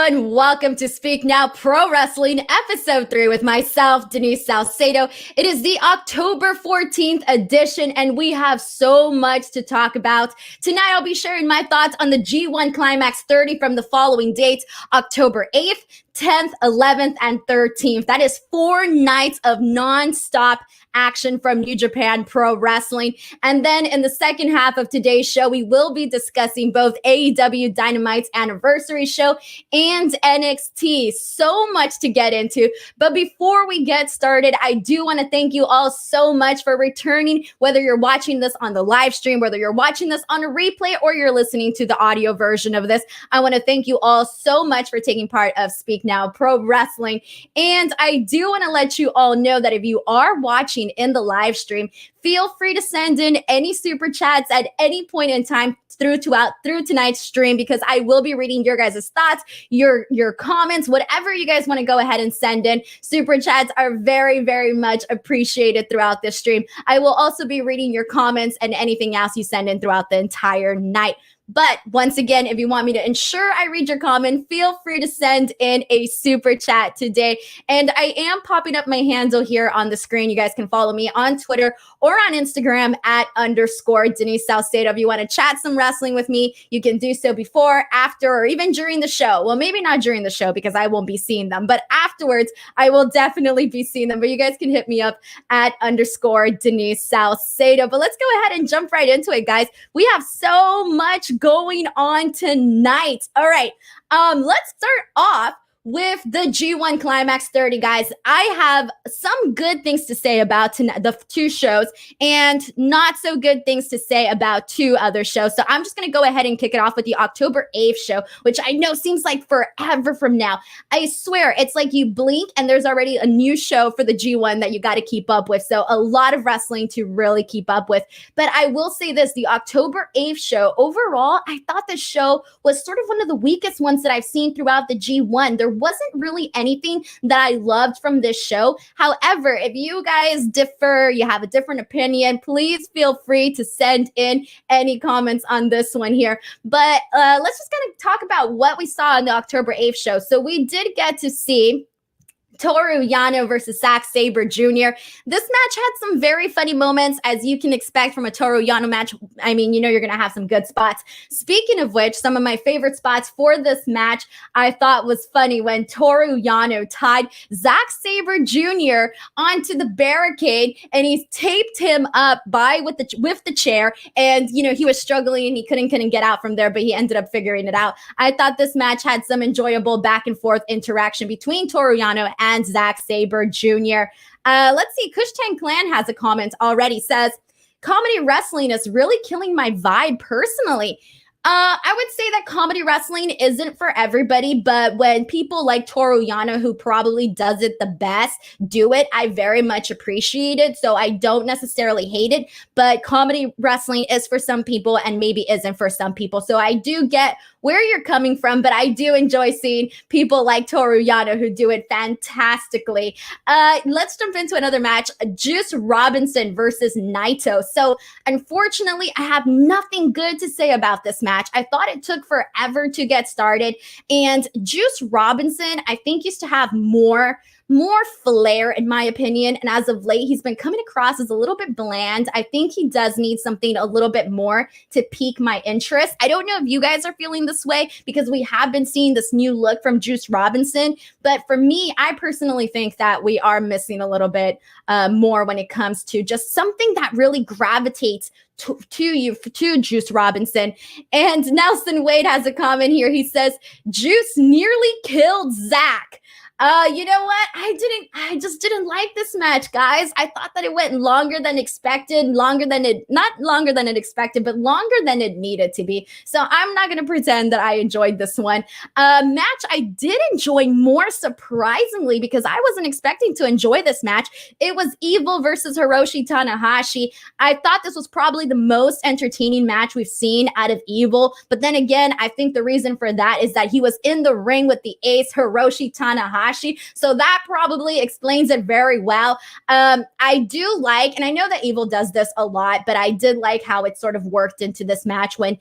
everyone. Welcome to Speak Now Pro Wrestling, Episode 3 with myself, Denise Salcedo. It is the October 14th edition, and we have so much to talk about. Tonight, I'll be sharing my thoughts on the G1 Climax 30 from the following dates, October 8th, 10th, 11th, and 13th. That is 4 nights of non-stop action from New Japan Pro Wrestling. And then in the second half of today's show, we will be discussing both AEW Dynamite's Anniversary show and NXT. So much to get into. But before we get started, I do want to thank you all so much for returning, whether you're watching this on the live stream, whether you're watching this on a replay, or you're listening to the audio version of this. I want to thank you all so much for taking part of Speak Now Pro Wrestling. And I do want to let you all know that if you are watching in the live stream, feel free to send in any super chats at any point in time through tonight's stream, because I will be reading your guys' thoughts, your comments, whatever you guys want to go ahead and send in. Super chats are very, very much appreciated throughout this stream. I will also be reading your comments and anything else you send in throughout the entire night. But once again, if you want me to ensure I read your comment, feel free to send in a super chat today. And I am popping up my handle here on the screen. You guys can follow me on Twitter or on Instagram at _ Denise Salcedo. If you want to chat some wrestling with me, you can do so before, after, or even during the show. Well, maybe not during the show because I won't be seeing them, but afterwards, I will definitely be seeing them. But you guys can hit me up at _ Denise Salcedo. But let's go ahead and jump right into it, guys. We have so much going on tonight. All right, let's start off with the G1 Climax 30, guys. I have some good things to say about the 2 shows and not so good things to say about 2 other shows. So I'm just going to go ahead and kick it off with the October 8th show, which I know seems like forever from now. I swear, it's like you blink and there's already a new show for the G1 that you got to keep up with. So a lot of wrestling to really keep up with. But I will say this, the October 8th show, overall, I thought the show was sort of one of the weakest ones that I've seen throughout the G1. There wasn't really anything that I loved from this show. However, if you guys differ, you have a different opinion, please feel free to send in any comments on this one here. But let's just kind of talk about what we saw in the October 8th show. So we did get to see Torujano versus Zach Saber Jr. This match had some very funny moments, as you can expect from a Torujano match. I mean, you know you're going to have some good spots. Speaking of which, some of my favorite spots for this match I thought was funny when Torujano tied Zach Saber Jr. onto the barricade, and he taped him up with the chair, and you know he was struggling and he couldn't get out from there, but he ended up figuring it out. I thought this match had some enjoyable back and forth interaction between Torujano and Zach Saber Jr. Let's see. Kushtan Clan has a comment already. Says, comedy wrestling is really killing my vibe personally. I would say that comedy wrestling isn't for everybody, but when people like Toruyano, who probably does it the best, do it, I very much appreciate it. So I don't necessarily hate it, but comedy wrestling is for some people and maybe isn't for some people. So I do get where you're coming from, but I do enjoy seeing people like Toruyano who do it fantastically. Let's jump into another match, Juice Robinson versus Naito. So unfortunately, I have nothing good to say about this match. I thought it took forever to get started, and Juice Robinson, I think, used to have more flair, in my opinion. And as of late, he's been coming across as a little bit bland. I think he does need something a little bit more to pique my interest. I don't know if you guys are feeling this way, because we have been seeing this new look from Juice Robinson. But for me, I personally think that we are missing a little bit more when it comes to just something that really gravitates to Juice Robinson. And Nelson Wade has a comment here. He says, Juice nearly killed Zach. You know what? I just didn't like this match, guys. I thought that it went longer than expected, not longer than it expected, but longer than it needed to be. So I'm not going to pretend that I enjoyed this one. Match I did enjoy more, surprisingly, because I wasn't expecting to enjoy this match. It was Evil versus Hiroshi Tanahashi. I thought this was probably the most entertaining match we've seen out of Evil. But then again, I think the reason for that is that he was in the ring with the ace, Hiroshi Tanahashi. Tanahashi. So that probably explains it very well. I do like, and I know that Evil does this a lot, but I did like how it sort of worked into this match when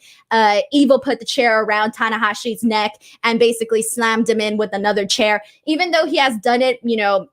Evil put the chair around Tanahashi's neck and basically slammed him in with another chair. Even though he has done it,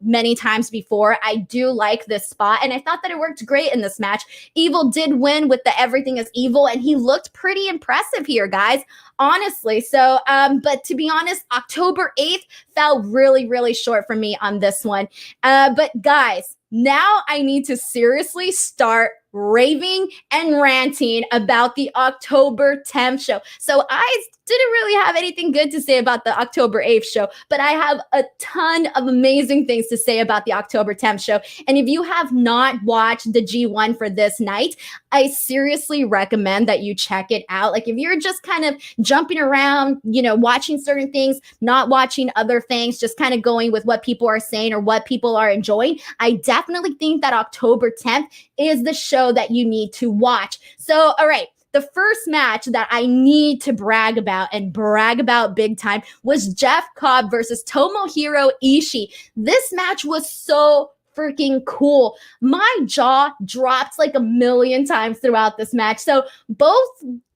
many times before, I do like this spot. And I thought that it worked great in this match. Evil did win with the everything is evil, and he looked pretty impressive here, guys. Honestly. So, but to be honest, October 8th fell really, really short for me on this one. But guys, now I need to seriously start raving and ranting about the October 10th show. So I didn't really have anything good to say about the October 8th show, but I have a ton of amazing things to say about the October 10th show. And if you have not watched the G1 for this night, I seriously recommend that you check it out. Like if you're just kind of jumping around, watching certain things, not watching other things, just kind of going with what people are saying or what people are enjoying, I definitely think that October 10th is the show that you need to watch. So, all right. The first match that I need to brag about and brag about big time was Jeff Cobb versus Tomohiro Ishii. This match was so freaking cool. My jaw dropped like a million times throughout this match. So both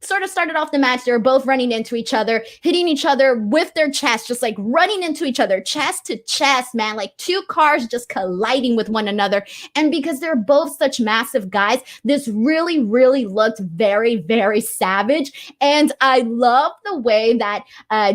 sort of started off the match. They were both running into each other, hitting each other with their chest, just like running into each other, chest to chest, man, like two cars just colliding with one another. And because they're both such massive guys, this really, really looked very, very savage. And I love the way that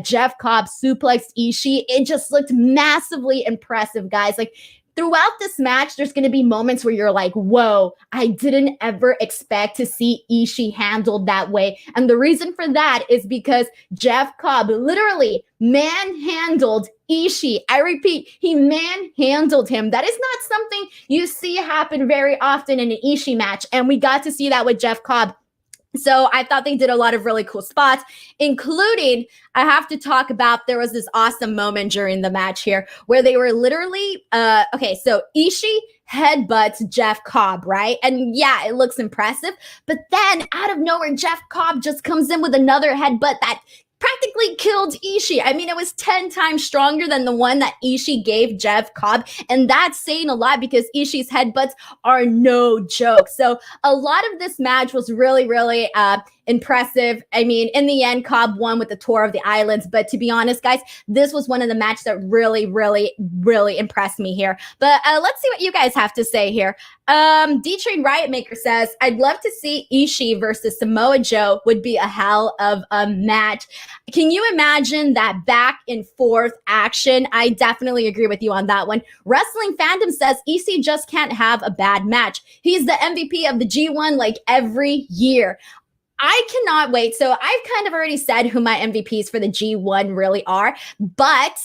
Jeff Cobb suplexed Ishii. It just looked massively impressive, guys. Like, throughout this match, there's going to be moments where you're like, whoa, I didn't ever expect to see Ishii handled that way. And the reason for that is because Jeff Cobb literally manhandled Ishii. I repeat, he manhandled him. That is not something you see happen very often in an Ishii match. And we got to see that with Jeff Cobb. So I thought they did a lot of really cool spots, including, I have to talk about, there was this awesome moment during the match here where they were literally, so Ishii headbutts Jeff Cobb, right? And yeah, it looks impressive. But then out of nowhere, Jeff Cobb just comes in with another headbutt that practically killed Ishii. I mean, it was 10 times stronger than the one that Ishii gave Jeff Cobb. And that's saying a lot because Ishii's headbutts are no joke. So a lot of this match was really, really impressive. I mean, in the end, Cobb won with the Tour of the Islands. But to be honest, guys, this was one of the matches that really, really, really impressed me here. But let's see what you guys have to say here. D-Train Riot Maker says, I'd love to see Ishii versus Samoa Joe would be a hell of a match. Can you imagine that back and forth action? I definitely agree with you on that one. Wrestling Fandom says Ishii just can't have a bad match. He's the MVP of the G1 like every year. I cannot wait. So I've kind of already said who my MVPs for the G1 really are, but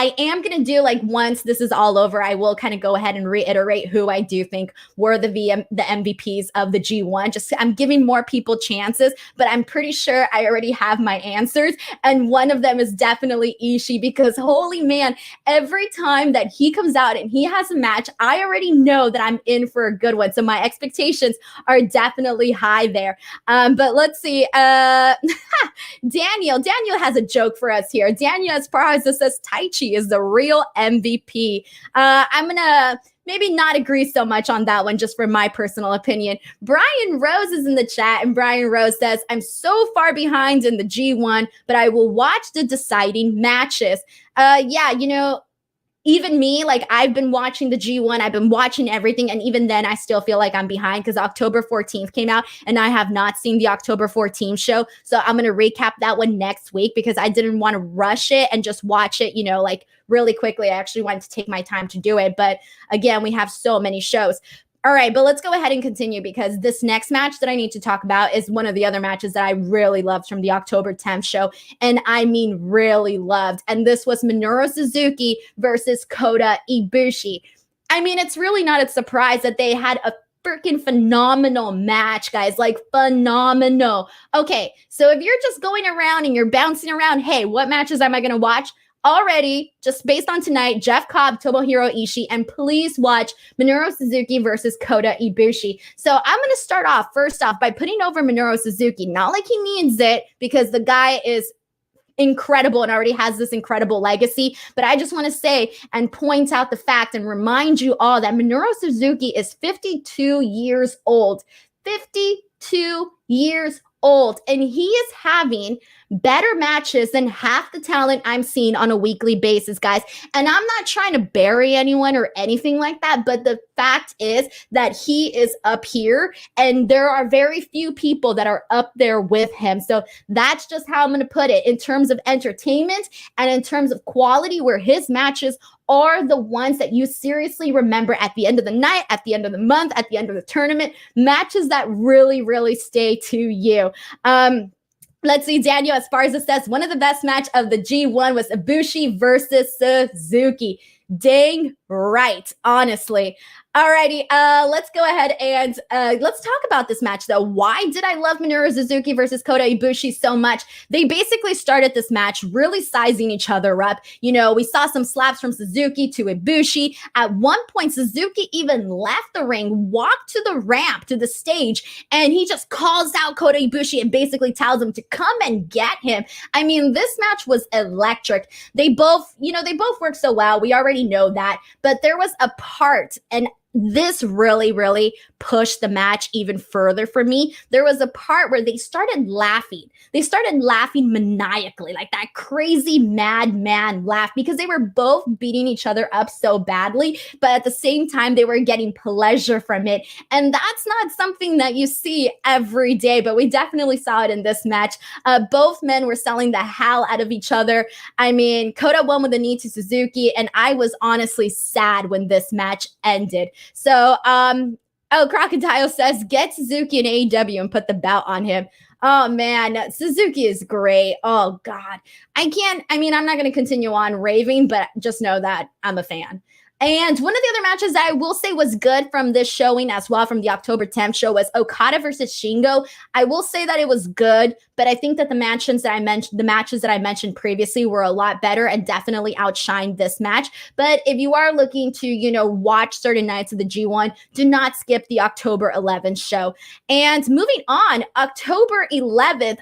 I am going to do, like, once this is all over, I will kind of go ahead and reiterate who I do think were the MVPs of the G1. Just I'm giving more people chances, but I'm pretty sure I already have my answers. And one of them is definitely Ishii because holy man, every time that he comes out and he has a match, I already know that I'm in for a good one. So my expectations are definitely high there. But let's see. Daniel has a joke for us here. Daniel Esparza says Taichi is the real MVP. I'm going to maybe not agree so much on that one, just for my personal opinion. Brian Rose is in the chat, and Brian Rose says, I'm so far behind in the G1, but I will watch the deciding matches. Even me, like I've been watching the G1, I've been watching everything. And even then I still feel like I'm behind because October 14th came out and I have not seen the October 14th show. So I'm going to recap that one next week because I didn't want to rush it and just watch it, like really quickly. I actually wanted to take my time to do it. But again, we have so many shows. All right, but let's go ahead and continue because this next match that I need to talk about is one of the other matches that I really loved from the October 10th show. And I mean really loved. And this was Minero Suzuki versus Koda Ibushi. I mean, it's really not a surprise that they had a freaking phenomenal match, guys, like phenomenal. Okay, so if you're just going around and you're bouncing around, hey, what matches am I going to watch? Already, just based on tonight, Jeff Cobb, Tomohiro Ishii, and please watch Minero Suzuki versus Koda Ibushi. So I'm going to start off, first off, by putting over Minero Suzuki. Not like he means it, because the guy is incredible and already has this incredible legacy. But I just want to say and point out the fact and remind you all that Minero Suzuki is 52 years old. 52 years old. And he is having better matches than half the talent I'm seeing on a weekly basis, guys. And I'm not trying to bury anyone or anything like that, but the fact is that he is up here and there are very few people that are up there with him. So that's just how I'm going to put it in terms of entertainment and in terms of quality, where his matches are the ones that you seriously remember at the end of the night, at the end of the month, at the end of the tournament, matches that really, really stay to you. Let's see, Daniel Esparza says, one of the best match of the G1 was Ibushi versus Suzuki. Dang right, honestly. Alrighty, let's go ahead and let's talk about this match, though. Why did I love Minero Suzuki versus Kota Ibushi so much? They basically started this match really sizing each other up. You know, we saw some slaps from Suzuki to Ibushi. At one point, Suzuki even left the ring, walked to the ramp, to the stage, and he just calls out Kota Ibushi and basically tells him to come and get him. I mean, this match was electric. They both work so well. We already know that. But there was a part, and this really, really pushed the match even further for me. There was a part where they started laughing. They started laughing maniacally, like that crazy madman laugh, because they were both beating each other up so badly, but at the same time, they were getting pleasure from it. And that's not something that you see every day, but we definitely saw it in this match. Both men were selling the hell out of each other. I mean, Kota won with a knee to Suzuki, and I was honestly sad when this match ended. So, Crocodile says, get Suzuki in AEW and put the belt on him. Oh, man, Suzuki is great. Oh, God. I'm not going to continue on raving, but just know that I'm a fan. And one of the other matches that I will say was good from this showing as well, from the October 10th show, was Okada versus Shingo. I will say that it was good, but I think that the matches that I mentioned previously were a lot better and definitely outshined this match. But if you are looking to, watch certain nights of the G1, do not skip the October 11th show. And moving on, October 11th,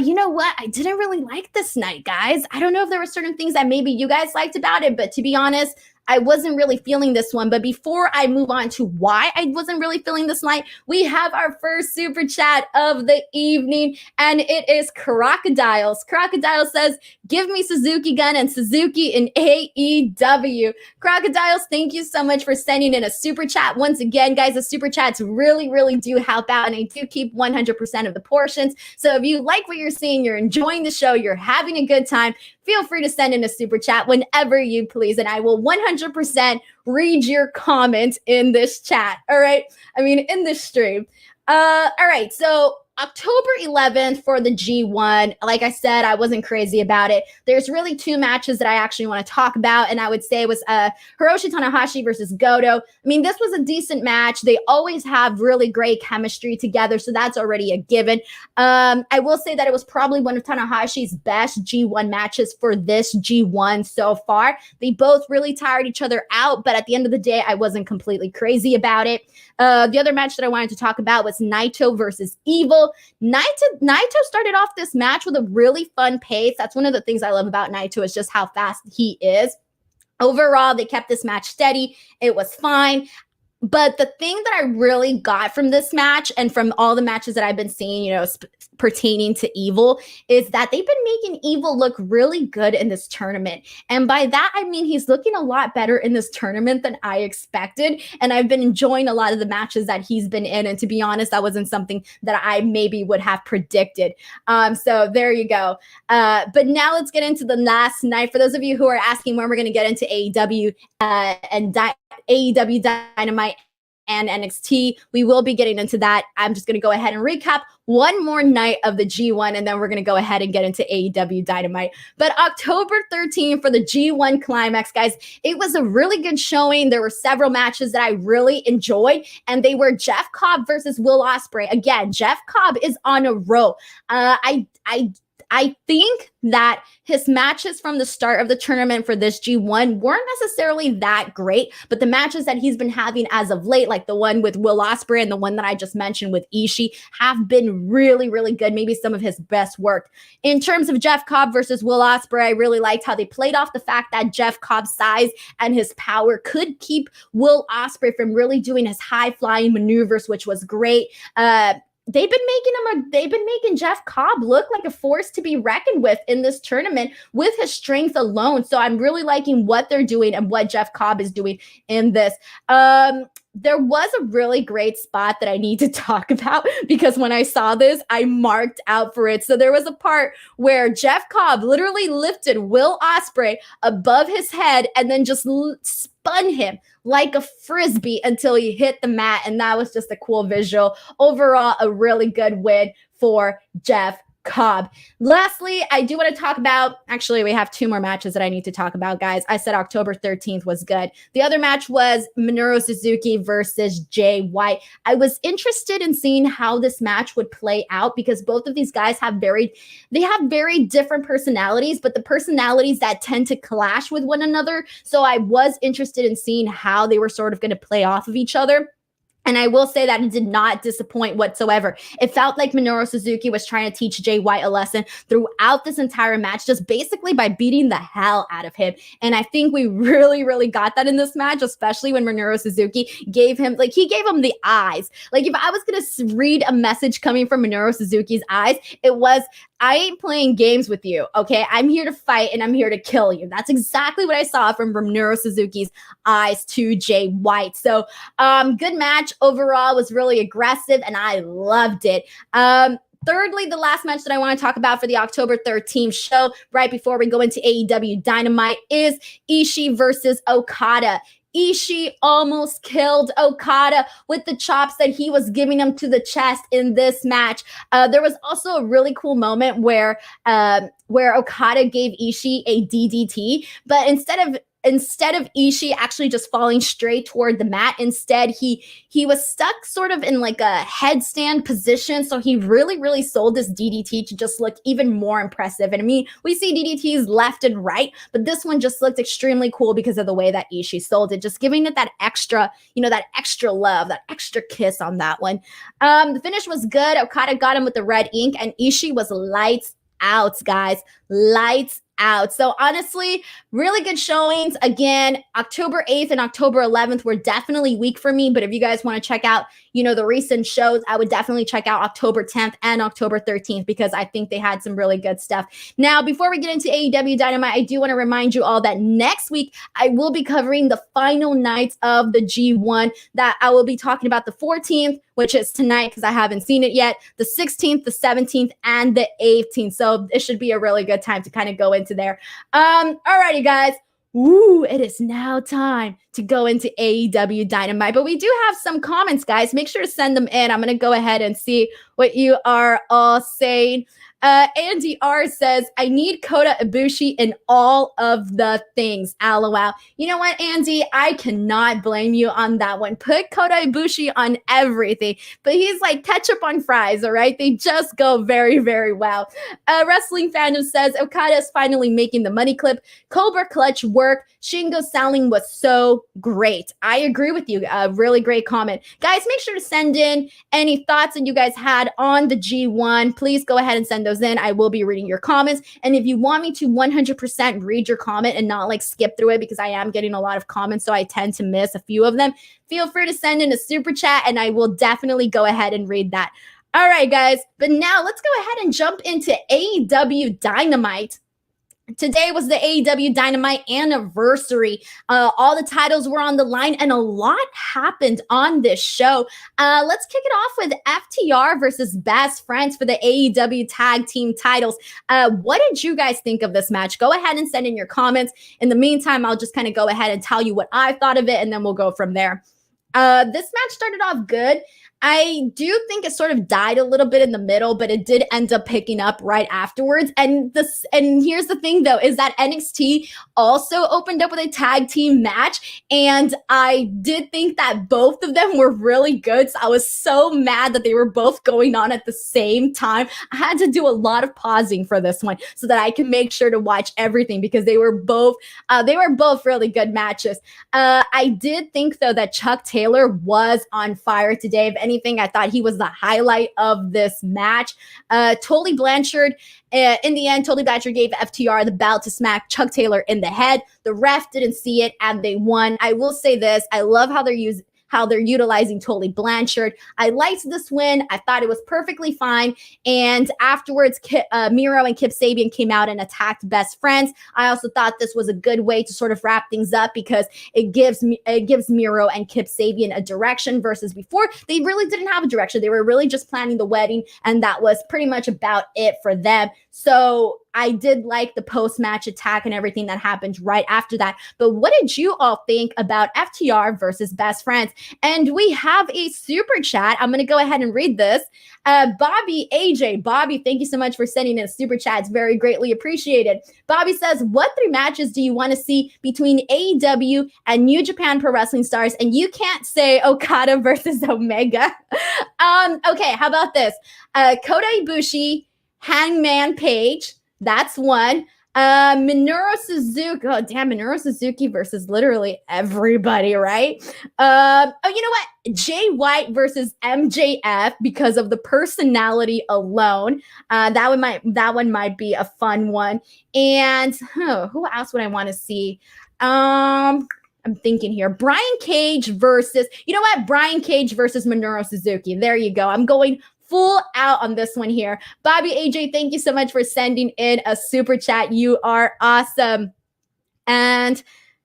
you know what? I didn't really like this night, guys. I don't know if there were certain things that maybe you guys liked about it, but to be honest, I wasn't really feeling this one. But before I move on to why I wasn't really feeling this night, we have our first super chat of the evening, and it is Crocodiles. Crocodile says, give me Suzuki Gun and Suzuki in AEW. Crocodiles, thank you so much for sending in a super chat. Once again, guys, the super chats really, really do help out, and I do keep 100% of the portions. So if you like what you're seeing, you're enjoying the show, you're having a good time, feel free to send in a super chat whenever you please, and I will 100% read your comment in this chat. All right. In this stream. All right. So October 11th for the G1. Like I said, I wasn't crazy about it. There's really two matches that I actually want to talk about, and I would say it was Hiroshi Tanahashi versus Goto. This was a decent match. They always have really great chemistry together, so that's already a given. I will say that it was probably one of Tanahashi's best G1 matches for this G1 so far. They both really tired each other out, but at the end of the day, I wasn't completely crazy about it. The other match that I wanted to talk about was Naito versus Evil. Naito started off this match with a really fun pace. That's one of the things I love about Naito, is just how fast he is. Overall, they kept this match steady. It was fine. But the thing that I really got from this match and from all the matches that I've been seeing, pertaining to Evil, is that they've been making Evil look really good in this tournament. And by that, I mean he's looking a lot better in this tournament than I expected. And I've been enjoying a lot of the matches that he's been in. And to be honest, that wasn't something that I maybe would have predicted. So there you go. But now let's get into the last night. For those of you who are asking when we're going to get into AEW AEW Dynamite and NXT, we will be getting into that. I'm just going to go ahead and recap one more night of the G1, and then we're going to go ahead and get into AEW Dynamite. But October 13th for the G1 Climax, guys, it was a really good showing. There were several matches that I really enjoyed, and they were Jeff Cobb versus Will Osprey. Again, Jeff Cobb is on a roll. I think that his matches from the start of the tournament for this G1 weren't necessarily that great, but the matches that he's been having as of late, like the one with Will Osprey and the one that I just mentioned with Ishii, have been really, really good. Maybe some of his best work. In terms of Jeff Cobb versus Will Osprey, I really liked how they played off the fact that Jeff Cobb's size and his power could keep Will Osprey from really doing his high-flying maneuvers, which was great. They've been making Jeff Cobb look like a force to be reckoned with in this tournament with his strength alone. So I'm really liking what they're doing and what Jeff Cobb is doing in this. There was a really great spot that I need to talk about because when I saw this, I marked out for it. So there was a part where Jeff Cobb literally lifted Will Osprey above his head and then just spun him like a frisbee until he hit the mat. And that was just a cool visual. Overall, a really good win for Jeff Cobb. Lastly, I do want to talk about, actually, we have two more matches that I need to talk about, guys. I said October 13th was good. The other match was Minero Suzuki versus Jay White. I was interested in seeing how this match would play out because both of these guys have very different personalities, but the personalities that tend to clash with one another. So I was interested in seeing how they were sort of going to play off of each other. And I will say that it did not disappoint whatsoever. It felt like Minoru Suzuki was trying to teach Jay White a lesson throughout this entire match, just basically by beating the hell out of him. And I think we really, really got that in this match, especially when Minoru Suzuki gave him the eyes. Like if I was going to read a message coming from Minoru Suzuki's eyes, it was, I ain't playing games with you, okay? I'm here to fight and I'm here to kill you. That's exactly what I saw from Minoru Suzuki's eyes to Jay White. So good match. Overall was really aggressive and I loved it. Thirdly, the last match that I want to talk about for the October 13th show, right before we go into AEW Dynamite, is Ishii versus Okada. Ishii almost killed Okada with the chops that he was giving him to the chest in this match. There was also a really cool moment where Okada gave Ishii a DDT, but instead of Ishii actually just falling straight toward the mat, instead he was stuck sort of in like a headstand position. So he really, really sold this DDT to just look even more impressive. And I mean, we see DDTs left and right, but this one just looked extremely cool because of the way that Ishii sold it, just giving it that extra, that extra love, that extra kiss on that one. The finish was good. Okada got him with the red ink and Ishii was lights out, guys. Lights out. So honestly, really good showings. Again, October 8th and October 11th were definitely weak for me. But if you guys want to check out, the recent shows, I would definitely check out October 10th and October 13th because I think they had some really good stuff. Now, before we get into AEW Dynamite, I do want to remind you all that next week I will be covering the final nights of the G1, that I will be talking about the 14th, which is tonight because I haven't seen it yet, the 16th, the 17th, and the 18th. So it should be a really good time to kind of go into there. Alrighty, guys. It is now time to go into AEW Dynamite. But we do have some comments, guys. Make sure to send them in. I'm going to go ahead and see what you are all saying. Andy R says, I need Koda Ibushi in all of the things. LOL. You know what, Andy? I cannot blame you on that one. Put Koda Ibushi on everything. But he's like ketchup on fries, all right? They just go very, very well. Wrestling Fandom says, Okada is finally making the money clip. Cobra Clutch work. Shingo selling was so great. I agree with you. Really great comment. Guys, make sure to send in any thoughts that you guys had on the G1. Please go ahead and send those in. I will be reading your comments. And if you want me to 100% read your comment and not like skip through it, because I am getting a lot of comments, so I tend to miss a few of them, feel free to send in a super chat and I will definitely go ahead and read that. All right, guys. But now let's go ahead and jump into AEW Dynamite. Today was the AEW Dynamite Anniversary. All the titles were on the line and a lot happened on this show. Let's kick it off with FTR versus Best Friends for the AEW Tag Team titles. What did you guys think of this match? Go ahead and send in your comments. In the meantime, I'll just kind of go ahead and tell you what I thought of it and then we'll go from there. This match started off good. I do think it sort of died a little bit in the middle, but it did end up picking up right afterwards. And here's the thing though, is that NXT also opened up with a tag team match. And I did think that both of them were really good. So I was so mad that they were both going on at the same time. I had to do a lot of pausing for this one so that I could make sure to watch everything because they were both really good matches. I did think though that Chuck Taylor was on fire today. If anything, I thought he was the highlight of this match. Tully Blanchard, in the end, Tully Blanchard gave FTR the belt to smack Chuck Taylor in the head. The ref didn't see it and they won. I will say this, I love how they're utilizing Tully Blanchard. I liked this win. I thought it was perfectly fine. And afterwards, Miro and Kip Sabian came out and attacked Best Friends. I also thought this was a good way to sort of wrap things up because it gives Miro and Kip Sabian a direction versus before. They really didn't have a direction. They were really just planning the wedding, and that was pretty much about it for them. So I did like the post-match attack and everything that happened right after that. But what did you all think about FTR versus Best Friends? And we have a super chat. I'm going to go ahead and read this. Bobby AJ. Bobby, thank you so much for sending in a super chat. It's very greatly appreciated. Bobby says, what 3 matches do you want to see between AEW and New Japan Pro Wrestling stars? And you can't say Okada versus Omega. Okay, how about this? Kota Ibushi, Hangman Page. That's one. Minero Suzuki. Oh, damn, Minero Suzuki versus literally everybody, right? Oh, you know what? Jay White versus MJF because of the personality alone. That one might be a fun one. And who else would I want to see? I'm thinking here. Brian Cage versus, you know what? Brian Cage versus Minoru Suzuki. There you go. I'm going full out on this one here. Bobby AJ, thank you so much for sending in a super chat. You are awesome. And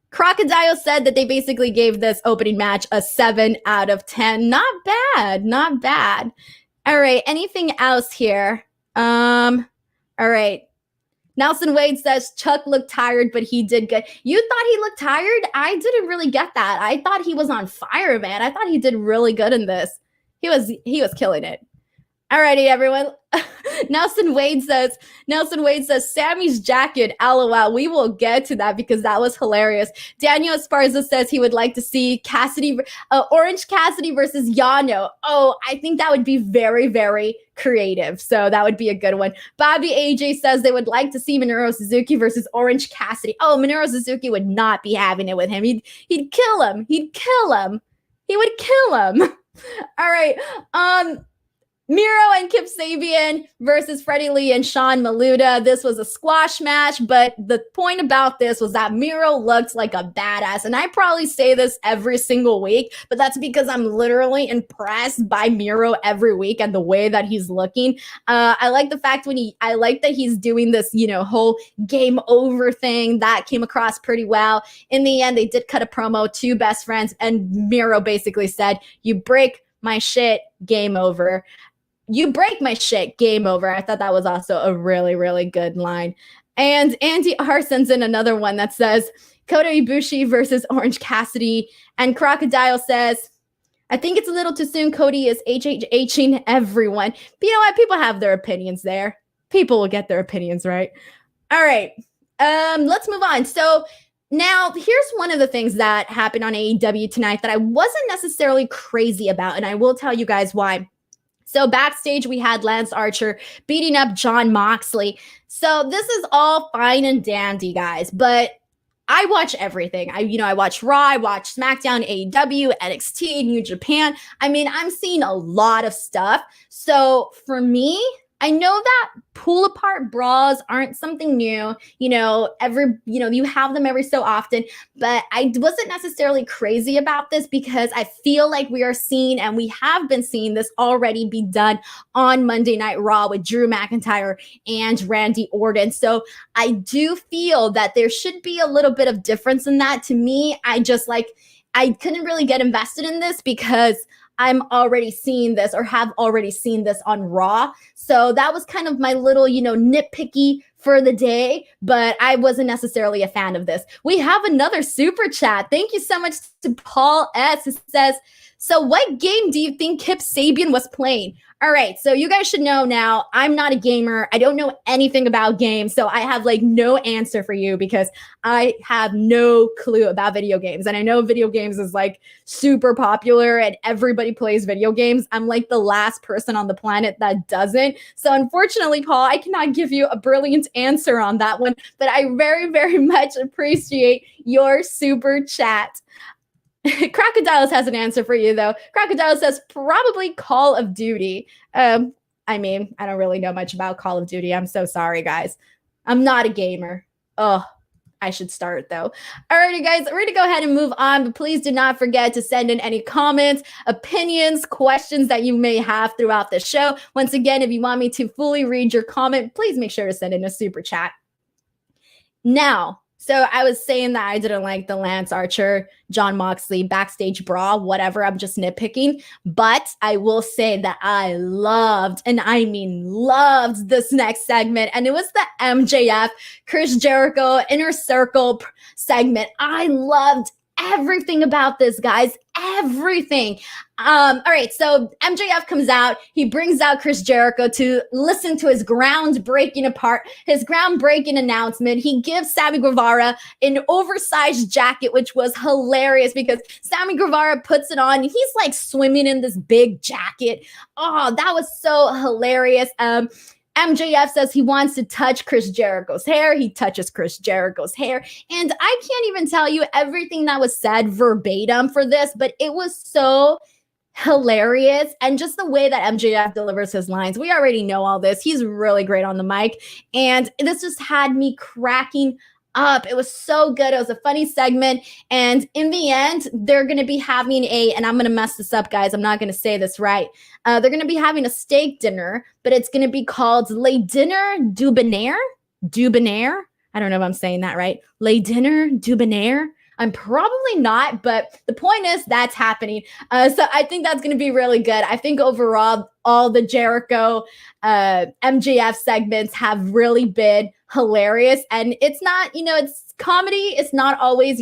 Crocodile said that they basically gave this opening match a 7 out of 10. Not bad. Not bad. All right. Anything else here? All right. Nelson Wade says Chuck looked tired, but he did good. You thought he looked tired? I didn't really get that. I thought he was on fire, man. I thought he did really good in this. He was killing it. Alrighty, everyone. Nelson Wade says, Sammy's jacket, LOL. We will get to that because that was hilarious. Daniel Esparza says he would like to see Orange Cassidy versus Yano. Oh, I think that would be very, very creative. So that would be a good one. Bobby AJ says they would like to see Minero Suzuki versus Orange Cassidy. Oh, Minero Suzuki would not be having it with him. He'd kill him. He'd kill him. He would kill him. All right. Miro and Kip Sabian versus Freddie Lee and Sean Maluda. This was a squash match, but the point about this was that Miro looked like a badass. And I probably say this every single week, but that's because I'm literally impressed by Miro every week and the way that he's looking. I like the fact I like that he's doing this, whole game over thing. That came across pretty well. In the end, they did cut a promo to Best Friends, and Miro basically said, "You break my shit, game over. You break my shit, game over." I thought that was also a really, really good line. And Andy R sends in another one that says, Kota Ibushi versus Orange Cassidy. And Crocodile says, I think it's a little too soon. Cody is HHHing everyone. But you know what? People have their opinions there. People will get their opinions right. All right. Let's move on. So now, here's one of the things that happened on AEW tonight that I wasn't necessarily crazy about. And I will tell you guys why. So backstage, we had Lance Archer beating up Jon Moxley. So this is all fine and dandy, guys, but I watch everything. I watch Raw, I watch SmackDown, AEW, NXT, New Japan. I mean, I'm seeing a lot of stuff. So for me, I know that pull apart bras aren't something new, you have them every so often, but I wasn't necessarily crazy about this because I feel like we are seeing, and we have been seeing this already be done on Monday Night Raw with Drew McIntyre and Randy Orton. So I do feel that there should be a little bit of difference in that. To me, I couldn't really get invested in this because I'm already seeing this or have already seen this on Raw. So that was kind of my little, nitpicky for the day, but I wasn't necessarily a fan of this. We have another super chat. Thank you so much to Paul S. It says, so what game do you think Kip Sabian was playing? All right, so you guys should know now, I'm not a gamer. I don't know anything about games, so I have like no answer for you because I have no clue about video games. And I know video games is like super popular and everybody plays video games. I'm like the last person on the planet that doesn't. So unfortunately, Paul, I cannot give you a brilliant answer on that one, but I very, very much appreciate your super chat. Crocodiles has an answer for you, though. Crocodile says probably Call of Duty. I mean, I don't really know much about Call of Duty. I'm so sorry, guys. I'm not a gamer. Oh, I should start, though. Alrighty, guys, we're going to go ahead and move on, but please do not forget to send in any comments, opinions, questions that you may have throughout the show. Once again, if you want me to fully read your comment, please make sure to send in a super chat. Now, so I was saying that I didn't like the Lance Archer, John Moxley backstage brawl, whatever. I'm just nitpicking. But I will say that I loved, and I mean loved, this next segment. And it was the MJF, Chris Jericho, Inner Circle segment. I loved everything about this, guys. Everything. All right, so MJF comes out. He brings out Chris Jericho to listen to his groundbreaking announcement. He gives Sammy Guevara an oversized jacket, which was hilarious because Sammy Guevara puts it on. He's like swimming in this big jacket. Oh, that was so hilarious. MJF says he wants to touch Chris Jericho's hair. He touches Chris Jericho's hair. And I can't even tell you everything that was said verbatim for this, but it was so hilarious. And just the way that MJF delivers his lines, we already know all this. He's really great on the mic. And this just had me cracking up. It was so good. It was a funny segment. And in the end, they're going to be having and I'm going to mess this up, guys. I'm not going to say this right. They're going to be having a steak dinner, but it's going to be called Le Dinner du Bonheur. I don't know if I'm saying that right. Le Dinner du Bonheur. I'm probably not, but the point is that's happening. So I think that's going to be really good. I think overall, all the Jericho MJF segments have really been hilarious. And it's not, it's comedy. It's not always,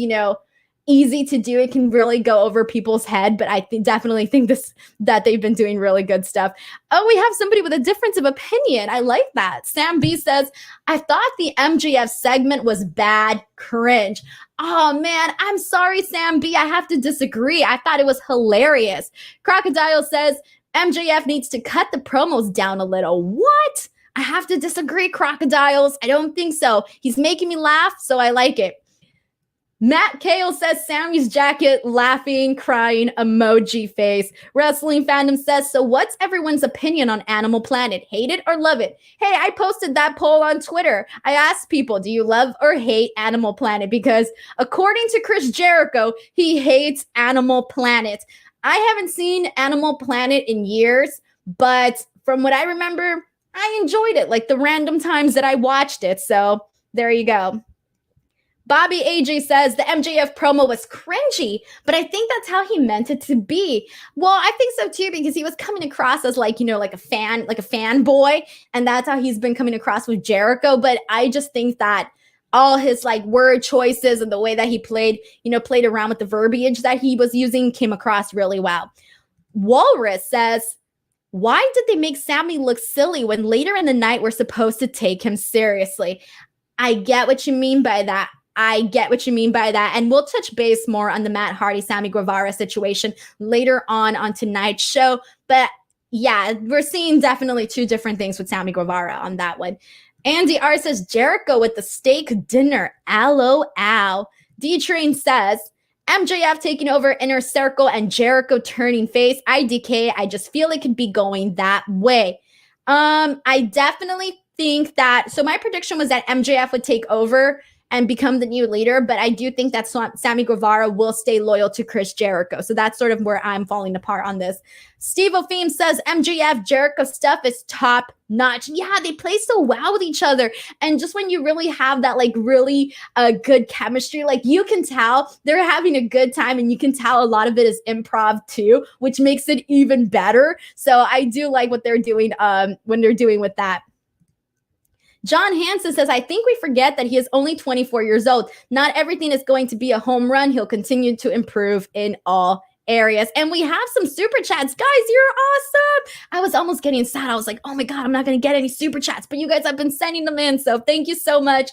easy to do. It can really go over people's head, but I definitely think that they've been doing really good stuff. Oh, we have somebody with a difference of opinion. I like that. Sam B says, I thought the MJF segment was bad, cringe. Oh man, I'm sorry, Sam B. I have to disagree. I thought it was hilarious. Crocodile says, MJF needs to cut the promos down a little. What? I have to disagree, Crocodiles. I don't think so. He's making me laugh, so I like it. Matt Kale says Sammy's jacket, laughing, crying, emoji face. Wrestling Fandom says, so what's everyone's opinion on Animal Planet? Hate it or love it? Hey, I posted that poll on Twitter. I asked people, do you love or hate Animal Planet? Because according to Chris Jericho, he hates Animal Planet. I haven't seen Animal Planet in years, but from what I remember, I enjoyed it, like the random times that I watched it. So there you go. Bobby AJ says the MJF promo was cringy, but I think that's how he meant it to be. Well, I think so too, because he was coming across as like a fanboy, and that's how he's been coming across with Jericho. But I just think that all his like word choices and the way that he played around with the verbiage that he was using came across really well. Walrus says, why did they make Sammy look silly when later in the night we're supposed to take him seriously? I get what you mean by that. And we'll touch base more on the Matt Hardy, Sammy Guevara situation later on tonight's show. But yeah, we're seeing definitely two different things with Sammy Guevara on that one. Andy R says Jericho with the steak dinner. LOL. D-Train says MJF taking over Inner Circle and Jericho turning face. IDK, I just feel it could be going that way. I definitely think that, so my prediction was that MJF would take over and become the new leader, but I do think that Sammy Guevara will stay loyal to Chris Jericho. So that's sort of where I'm falling apart on this. Steve O'Feem says MJF Jericho stuff is top notch. Yeah, they play so well with each other. And just when you really have that like really good chemistry, like you can tell they're having a good time, and you can tell a lot of it is improv too, which makes it even better. So I do like what they're doing when they're doing with that. John Hansen says, I think we forget that he is only 24 years old. Not everything is going to be a home run. He'll continue to improve in all areas. And we have some super chats. Guys, you're awesome. I was almost getting sad. I was like, oh my God, I'm not going to get any super chats, but you guys have been sending them in. So thank you so much.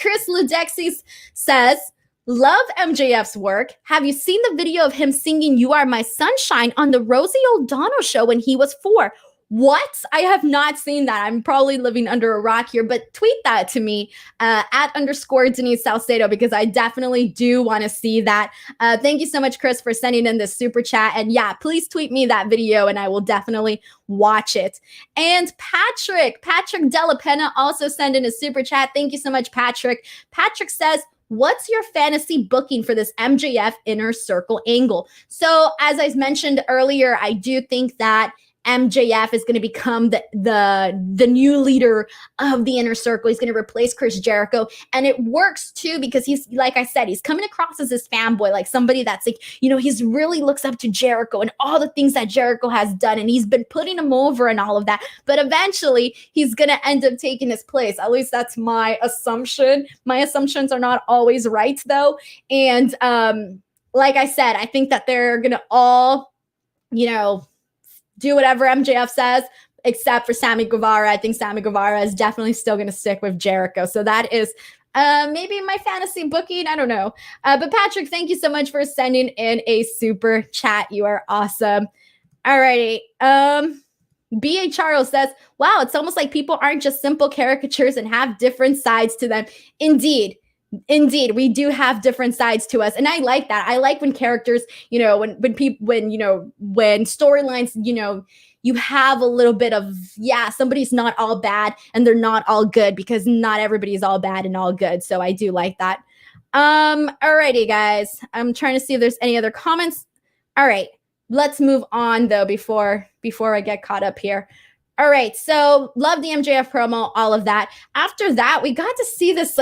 Chris Ludexis says, love MJF's work. Have you seen the video of him singing You Are My Sunshine on the Rosie O'Donnell show when he was 4? What? I have not seen that. I'm probably living under a rock here, but tweet that to me at _ Denise Salcedo, because I definitely do want to see that. Thank you so much, Chris, for sending in this super chat. And yeah, please tweet me that video and I will definitely watch it. And Patrick Della Penna also sent in a super chat. Thank you so much, Patrick. Patrick says, what's your fantasy booking for this MJF Inner Circle angle? So as I mentioned earlier, I do think that MJF is going to become the new leader of the Inner Circle. He's going to replace Chris Jericho. And it works too, because he's, like I said, he's coming across as this fanboy, like somebody that's like, you know, he's really looks up to Jericho and all the things that Jericho has done. And he's been putting him over and all of that. But eventually he's going to end up taking his place. At least that's my assumption. My assumptions are not always right though. And like I said, I think that they're going to all, you know, do whatever MJF says, except for Sammy Guevara. I think Sammy Guevara is definitely still going to stick with Jericho. So that is maybe my fantasy booking. I don't know. But Patrick, thank you so much for sending in a super chat. You are awesome. Alrighty. B.A. Charles says, wow, it's almost like people aren't just simple caricatures and have different sides to them. Indeed, we do have different sides to us. And I like that. I like when characters, you know, when storylines, you know, you have a little bit of, yeah, somebody's not all bad and they're not all good, because not everybody's all bad and all good. So I do like that. Alrighty, guys. I'm trying to see if there's any other comments. All right, let's move on though, before I get caught up here. All right. So love the MJF promo, all of that. After that, we got to see this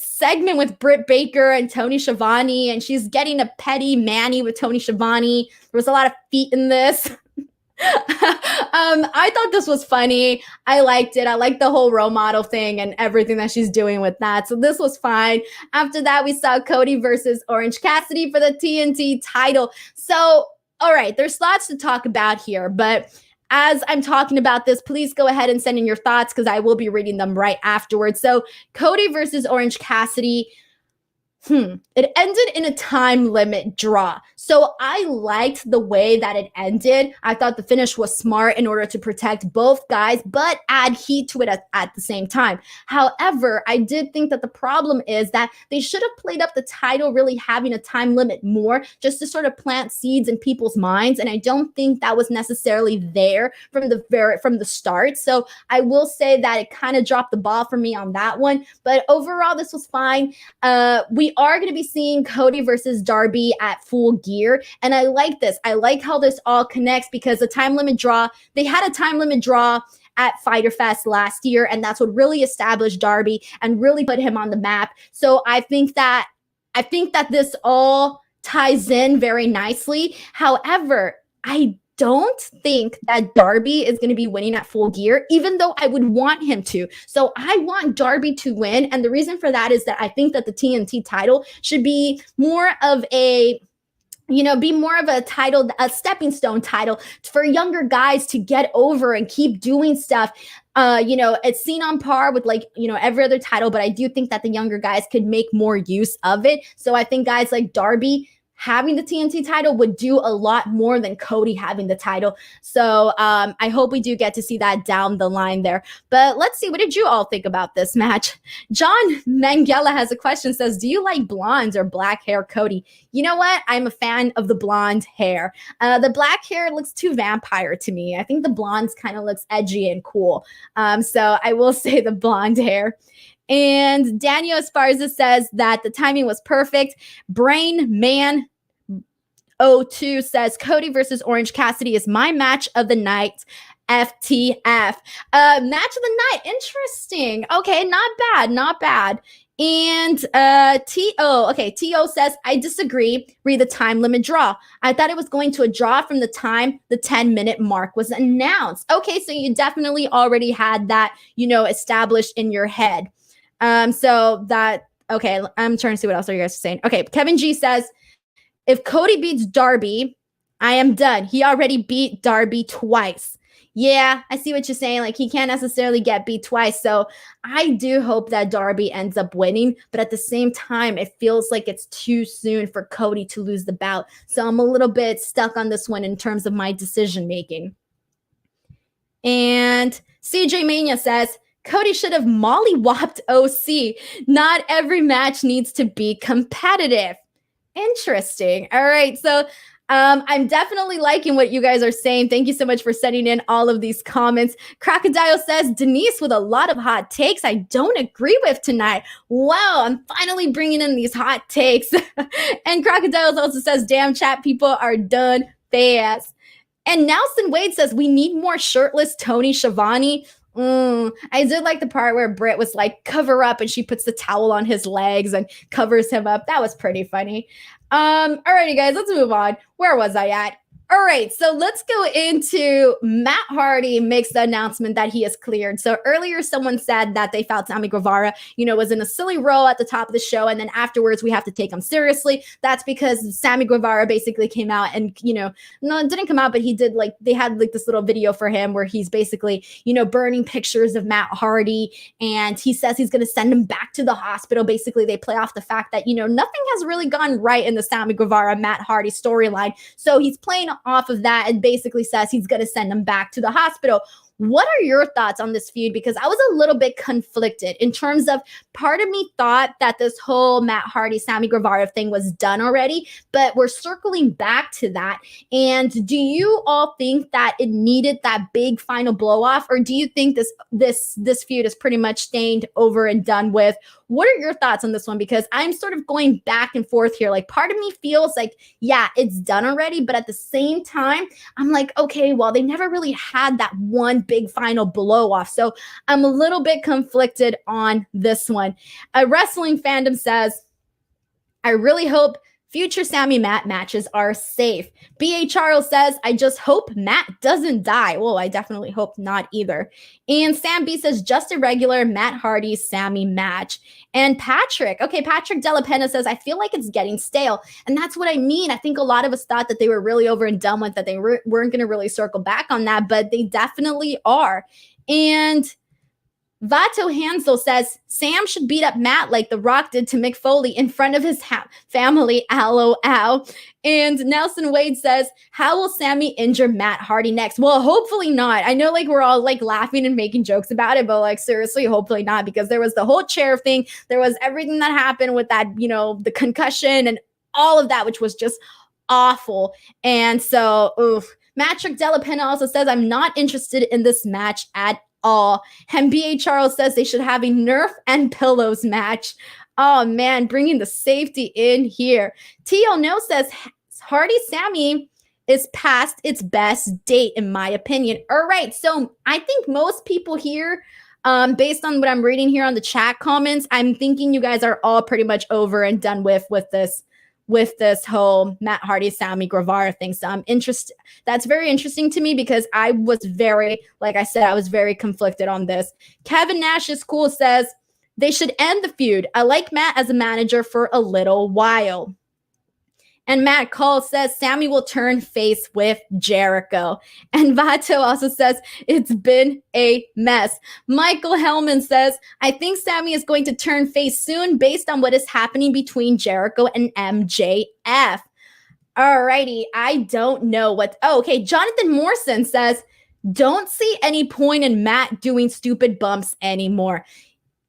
segment with Britt Baker and Tony Schiavone, and she's getting a petty Manny with Tony Schiavone. There was a lot of feet in this. I thought this was funny. I liked it. I liked the whole role model thing and everything that she's doing with that. So this was fine. After that, we saw Cody versus Orange Cassidy for the TNT title. So, all right, there's lots to talk about here, but as I'm talking about this, please go ahead and send in your thoughts, because I will be reading them right afterwards. So Cody versus Orange Cassidy. It ended in a time limit draw. So I liked the way that it ended. I thought the finish was smart in order to protect both guys, but add heat to it at the same time. However, I did think that the problem is that they should have played up the title really having a time limit more, just to sort of plant seeds in people's minds. And I don't think that was necessarily there from the start. So I will say that it kind of dropped the ball for me on that one. But overall, this was fine. We are going to be seeing Cody versus Darby at Full Gear. And I like this. I like how this all connects, because the time limit draw, they had a time limit draw at Fyter Fest last year, and that's what really established Darby and really put him on the map. So I think that this all ties in very nicely. However, I don't think that Darby is going to be winning at Full Gear, even though I would want him to. So I want Darby to win. And the reason for that is that I think that the TNT title should be more of a title, a stepping stone title for younger guys to get over and keep doing stuff. It's seen on par with every other title, but I do think that the younger guys could make more use of it. So I think guys like Darby having the TNT title would do a lot more than Cody having the title. So I hope we do get to see that down the line there. But let's see, what did you all think about this match? John Mangella has a question, says, do you like blondes or black hair, Cody? You know what? I'm a fan of the blonde hair. The black hair looks too vampire to me. I think the blondes kind of looks edgy and cool. So I will say the blonde hair. And Daniel Esparza says that the timing was perfect. Brain Man 02 says Cody versus Orange Cassidy is my match of the night. FTF. Match of the night. Interesting. Okay, not bad. And T.O. says, I disagree. Read the time limit draw. I thought it was going to a draw from the time the 10-minute mark was announced. Okay, so you definitely already had that, established in your head. Okay, I'm trying to see what else are you guys saying. Okay, Kevin G says, if Cody beats Darby, I am done. He already beat Darby twice. Yeah, I see what you're saying. Like, he can't necessarily get beat twice. So I do hope that Darby ends up winning. But at the same time, it feels like it's too soon for Cody to lose the bout. So I'm a little bit stuck on this one in terms of my decision making. And CJ Mania says, Cody should have mollywopped OC. Not every match needs to be competitive. Interesting. All right. So I'm definitely liking what you guys are saying. Thank you so much for sending in all of these comments. Crocodile says, Denise with a lot of hot takes I don't agree with tonight. Wow, I'm finally bringing in these hot takes. And Crocodile also says, damn, chat people are done fast. And Nelson Wade says, we need more shirtless Tony Schiavone. I did like the part where Britt was like, cover up, and she puts the towel on his legs and covers him up. That was pretty funny. Alrighty, guys, let's move on. Where was I at? All right, so let's go into Matt Hardy makes the announcement that he is cleared. So earlier, someone said that they felt Sammy Guevara, was in a silly role at the top of the show, and then afterwards we have to take him seriously. That's because Sammy Guevara basically came out and, no, it didn't come out, but he did, like, they had like this little video for him where he's basically, burning pictures of Matt Hardy, and he says he's going to send him back to the hospital. Basically, they play off the fact that, nothing has really gone right in the Sammy Guevara, Matt Hardy storyline. So he's playing off of that and basically says he's going to send him back to the hospital. What are your thoughts on this feud? Because I was a little bit conflicted in terms of, part of me thought that this whole Matt Hardy, Sammy Guevara thing was done already, but we're circling back to that. And do you all think that it needed that big final blow off, or do you think this feud is pretty much stained over and done with? What are your thoughts on this one? Because I'm sort of going back and forth here. Like, part of me feels like, yeah, it's done already. But at the same time, I'm like, okay, well, they never really had that one big final blow off. So I'm a little bit conflicted on this one. A wrestling fandom says, I really hope future Sammy Matt matches are safe. B.A. Charles says, I just hope Matt doesn't die. Well, I definitely hope not either. And Sam B says, just a regular Matt Hardy Sammy match. And Patrick Della Pena says, I feel like it's getting stale. And that's what I mean. I think a lot of us thought that they were really over and done with, that they weren't going to really circle back on that, but they definitely are. And Vato Hansel says, Sam should beat up Matt like The Rock did to Mick Foley in front of his family, LOL. And Nelson Wade says, how will Sammy injure Matt Hardy next? Well, hopefully not. I know, like, we're all like laughing and making jokes about it, but like, seriously, hopefully not, because there was the whole chair thing. There was everything that happened with that, the concussion and all of that, which was just awful. And so, Patrick Della Pena also says, I'm not interested in this match at all. And B.A. Charles says they should have a Nerf and pillows match. Oh man, bringing the safety in here. T.O. No says Hardy Sammy is past its best date, in my opinion. All right, so I think most people here, based on what I'm reading here on the chat comments, I'm thinking you guys are all pretty much over and done with this whole Matt Hardy, Sammy Guevara thing. So I'm interested. That's very interesting to me, because I was very, like I said, I was very conflicted on this. Kevin Nash is cool says they should end the feud. I like Matt as a manager for a little while. And Matt Cole says Sammy will turn face with Jericho. And Vato also says it's been a mess. Michael Hellman says, I think Sammy is going to turn face soon based on what is happening between Jericho and MJF. Alrighty, I don't know what. Oh, okay. Jonathan Morrison says, don't see any point in Matt doing stupid bumps anymore.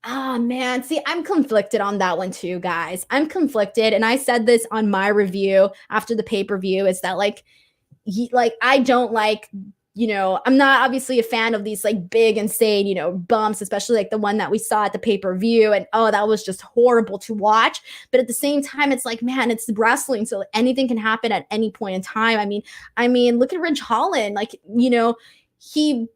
Ah, man. See, I'm conflicted on that one too, guys. I'm conflicted. And I said this on my review after the pay-per-view, is that I don't like, I'm not obviously a fan of these like big, insane, bumps, especially like the one that we saw at the pay-per-view. And that was just horrible to watch. But at the same time, it's like, man, it's wrestling. So anything can happen at any point in time. I mean, look at Ridge Holland. Like, he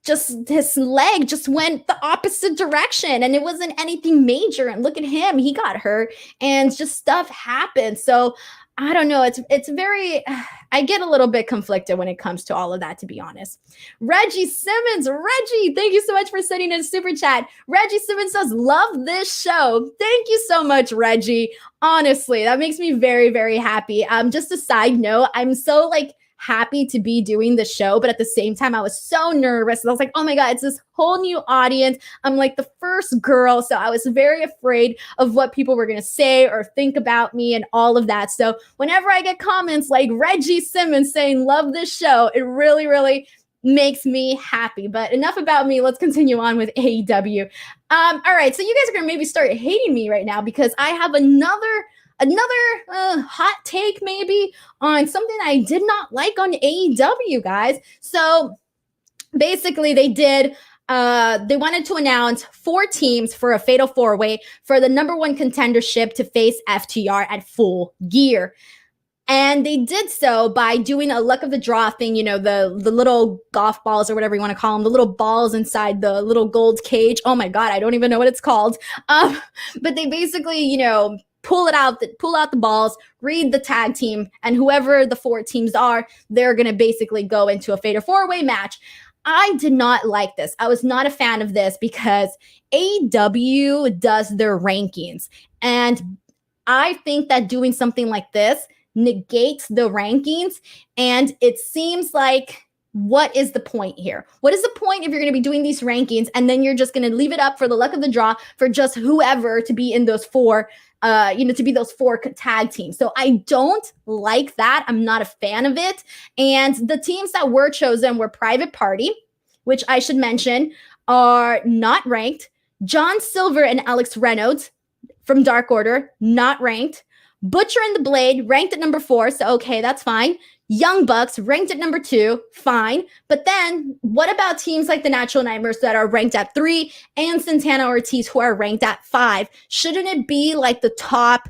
his leg just went the opposite direction, and it wasn't anything major. And look at him, he got hurt, and just stuff happened. So I don't know. It's very. I get a little bit conflicted when it comes to all of that, to be honest. Reggie Simmons, Reggie, thank you so much for sending in a super chat. Reggie Simmons says, "Love this show." Thank you so much, Reggie. Honestly, that makes me very, very happy. Just a side note, I'm so happy to be doing the show, but at the same time I was so nervous. I was like, oh my god, it's this whole new audience. I'm like the first girl, so I was very afraid of what people were going to say or think about me and all of that. So whenever I get comments like Reggie Simmons saying love this show, it really, really makes me happy. But enough about me. Let's continue on with AEW. All right, so you guys are going to maybe start hating me right now because I have another hot take maybe on something I did not like on AEW, guys. So basically they wanted to announce 4 teams for a fatal 4-way for the number 1 contendership to face FTR at Full Gear. And they did so by doing a luck of the draw thing, the little golf balls or whatever you want to call them, the little balls inside the little gold cage. Oh my God, I don't even know what it's called. But they basically, pull out the balls, read the tag team, and whoever the 4 teams are, they're going to basically go into a fatal 4-way match. I did not like this. I was not a fan of this because AEW does their rankings. And I think that doing something like this negates the rankings. And it seems like, what is the point here? What is the point if you're going to be doing these rankings and then you're just going to leave it up for the luck of the draw for just whoever to be in those 4 to be those 4 tag teams. So I don't like that. I'm not a fan of it. And the teams that were chosen were Private Party, which I should mention are not ranked. John Silver and Alex Reynolds from Dark Order, not ranked. Butcher and the Blade, ranked at number 4. So, okay, that's fine. Young Bucks, ranked at number 2, fine. But then what about teams like the Natural Nightmares that are ranked at 3 and Santana Ortiz who are ranked at 5? Shouldn't it be like the top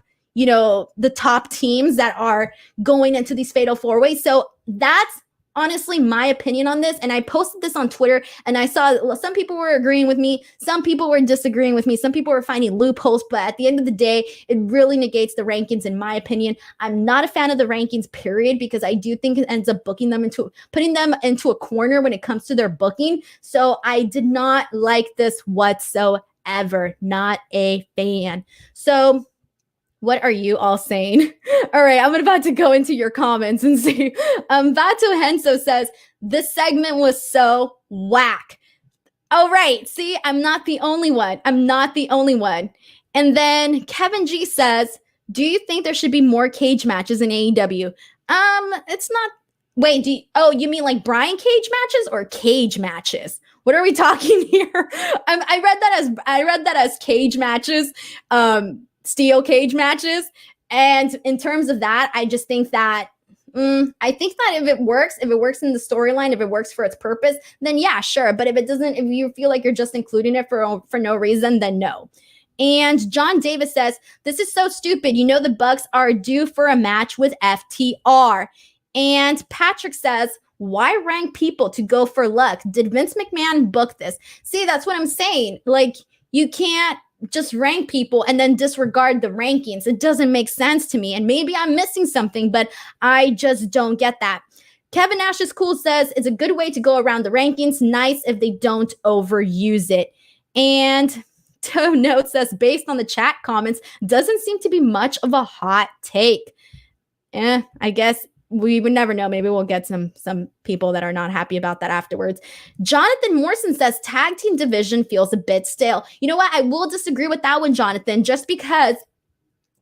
teams that are going into these fatal 4-ways? So that's honestly my opinion on this. And I posted this on Twitter and I saw some people were agreeing with me. Some people were disagreeing with me. Some people were finding loopholes. But at the end of the day, it really negates the rankings in my opinion. I'm not a fan of the rankings, period, because I do think it ends up putting them into a corner when it comes to their booking. So I did not like this whatsoever. Not a fan. So what are you all saying? All right, I'm about to go into your comments and see. Vato Henso says, this segment was so whack. All right, see, I'm not the only one. And then Kevin G says, do you think there should be more cage matches in AEW? It's not. Wait, you mean like Brian Cage matches or cage matches? What are we talking here? I read that as cage matches. Steel cage matches. And in terms of that, I just think that if it works in the storyline, if it works for its purpose, then yeah, sure. But if it doesn't, if you feel like you're just including it for no reason, then no. And John Davis says, this is so stupid. The Bucks are due for a match with FTR. And Patrick says, why rank people to go for luck? Did Vince McMahon book this? See, that's what I'm saying. Like, you can't just rank people and then disregard the rankings. It doesn't make sense to me. And maybe I'm missing something, but I just don't get that. Kevin Nash is cool says it's a good way to go around the rankings. Nice if they don't overuse it. And Toe Note says, based on the chat comments, doesn't seem to be much of a hot take. I guess we would never know. Maybe we'll get some people that are not happy about that afterwards. Jonathan Morrison says tag team division feels a bit stale. You know what? I will disagree with that one, Jonathan, just because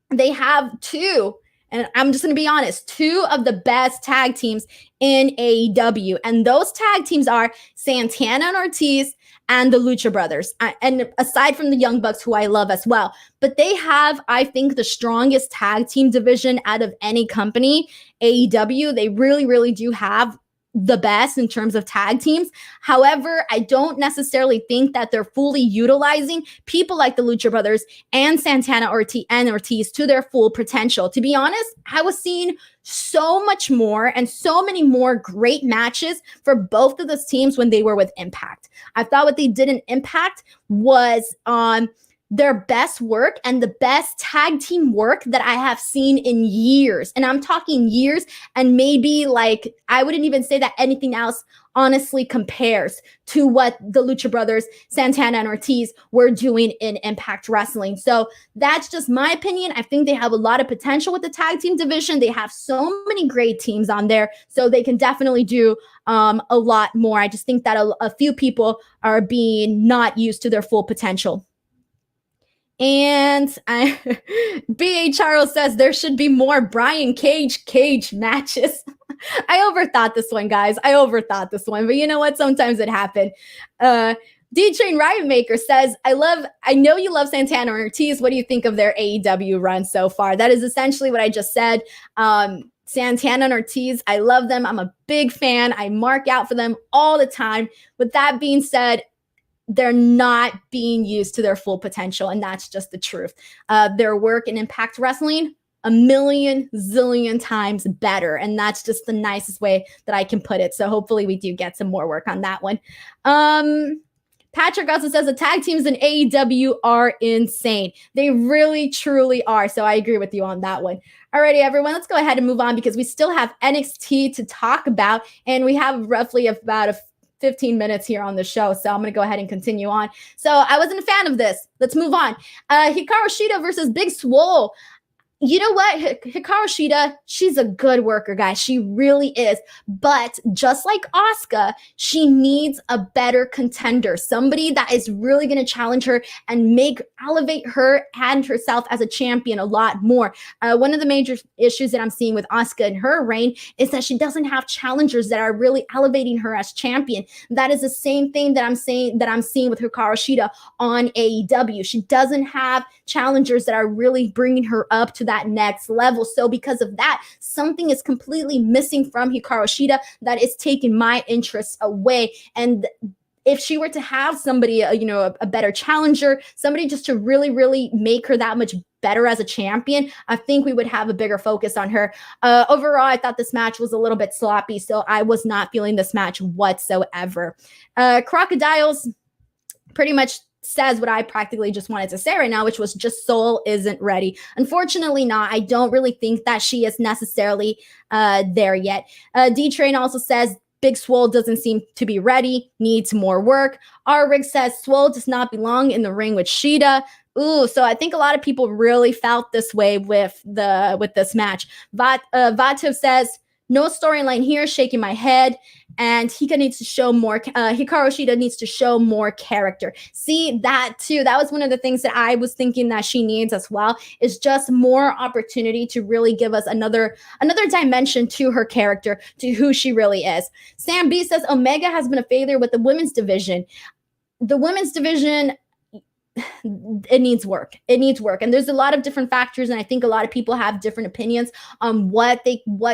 they have 2, and I'm just going to be honest, 2 of the best tag teams in AEW. And those tag teams are Santana and Ortiz and the Lucha Brothers. And aside from the Young Bucks, who I love as well. But they have, I think, the strongest tag team division out of any company. AEW, they really, really do have the best in terms of tag teams. However, I don't necessarily think that they're fully utilizing people like the Lucha Brothers and Santana Ortiz to their full potential. To be honest, I was seeing so much more and so many more great matches for both of those teams when they were with Impact. I thought what they did in Impact was their best work and the best tag team work that I have seen in years. And I'm talking years, and maybe like I wouldn't even say that anything else honestly compares to what the Lucha Brothers, Santana and Ortiz were doing in Impact Wrestling. So that's just my opinion. I think they have a lot of potential with the tag team division. They have so many great teams on there, so they can definitely do a lot more. I just think that a few people are being not used to their full potential. And B.A. Charles says there should be more Brian Cage matches. I overthought this one, guys. I overthought this one. But you know what? Sometimes it happened. D-Train Riot Maker says, I know you love Santana and Ortiz. What do you think of their AEW run so far? That is essentially what I just said. Santana and Ortiz, I love them. I'm a big fan. I mark out for them all the time. With that being said, they're not being used to their full potential, and that's just the truth. Their work in Impact Wrestling, a million zillion times better, and that's just the nicest way that I can put it. So hopefully we do get some more work on that one. Patrick also says the tag teams in AEW are insane. They really, truly are. So I agree with you on that one. Alrighty, everyone, let's go ahead and move on because we still have NXT to talk about, and we have roughly about 15 minutes here on the show. So I'm going to go ahead and continue on. So I wasn't a fan of this. Let's move on. Hikaru Sheeta versus Big Swole. You know what? Hikaru Sheeta, she's a good worker, guys. She really is. But just like Asuka, she needs a better contender. Somebody that is really going to challenge her and elevate her and herself as a champion a lot more. One of the major issues that I'm seeing with Asuka in her reign is that she doesn't have challengers that are really elevating her as champion. That is the same thing that I'm seeing with Hikaru Shida on AEW. She doesn't have challengers that are really bringing her up to that next level. So because of that, something is completely missing from Hikaru Shida that is taking my interest away. And if she were to have somebody, a better challenger, somebody just to really, really make her that much better as a champion, I think we would have a bigger focus on her. Overall, I thought this match was a little bit sloppy, so I was not feeling this match whatsoever. Crocodiles pretty much says what I practically just wanted to say right now, which was just Soul isn't ready. Unfortunately not. I don't really think that she is necessarily there yet. D-Train also says Big Swole doesn't seem to be ready, needs more work. R-Rig says Swole does not belong in the ring with Sheeta. Ooh, so I think a lot of people really felt this way with this match. Vato says, no storyline here, shaking my head. And Hikaru needs to show more. Hikaru Shida needs to show more character. See, that too. That was one of the things that I was thinking that she needs as well, is just more opportunity to really give us another dimension to her character, to who she really is. Sam B says Omega has been a failure with the women's division. The women's division, it needs work. It needs work. And there's a lot of different factors. And I think a lot of people have different opinions on what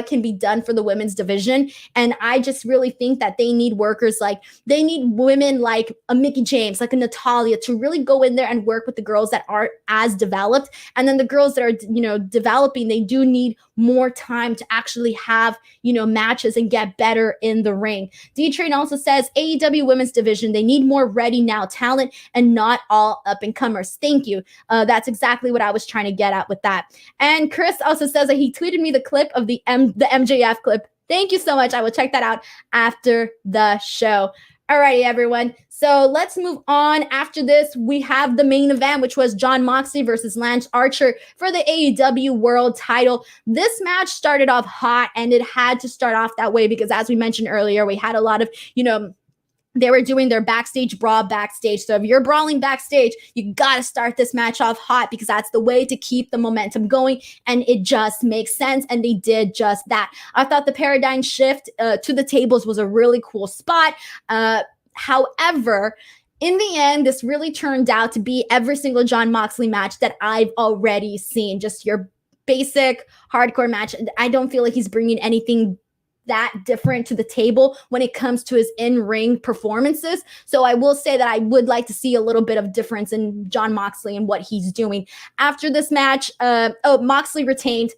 can be done for the women's division. And I just really think that they need workers they need women like a Mickie James, like a Natalya, to really go in there and work with the girls that aren't as developed. And then the girls that are, developing, they do need more time to actually have, matches and get better in the ring. D-Train also says AEW women's division, they need more ready now talent and not all up and comers. Thank you. That's exactly what I was trying to get at with that. And Chris also says that he tweeted me the clip of the MJF clip. Thank you so much. I will check that out after the show. Alrighty, everyone. So let's move on. After this, we have the main event, which was Jon Moxley versus Lance Archer for the AEW World Title. This match started off hot, and it had to start off that way because, as we mentioned earlier, we had a lot of, they were doing their backstage brawl backstage. So if you're brawling backstage, you got to start this match off hot because that's the way to keep the momentum going. And it just makes sense. And they did just that. I thought the paradigm shift to the tables was a really cool spot. However, in the end, this really turned out to be every single Jon Moxley match that I've already seen. Just your basic hardcore match. I don't feel like he's bringing anything that different to the table when it comes to his in-ring performances. So I will say that I would like to see a little bit of difference in Jon Moxley and what he's doing. After this match, Moxley retained.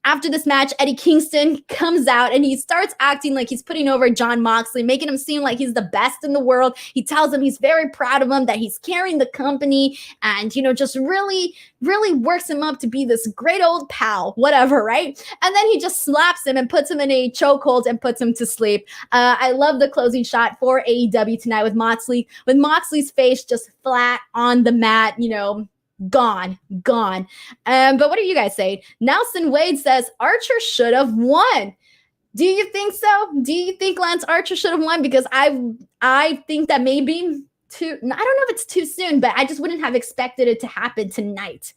After this match, Eddie Kingston comes out and he starts acting like he's putting over Jon Moxley, making him seem like he's the best in the world. He tells him he's very proud of him, that he's carrying the company, and, you know, just really, really works him up to be this great old pal, whatever, right? And then he just slaps him and puts him in a chokehold and puts him to sleep. I love the closing shot for AEW tonight with Moxley's face just flat on the mat, you know, gone. But what do you guys say? Nelson Wade says Archer should have won. Do you think so? Do you think Lance Archer should have won? Because I think that maybe I don't know if it's too soon, but I just wouldn't have expected it to happen tonight.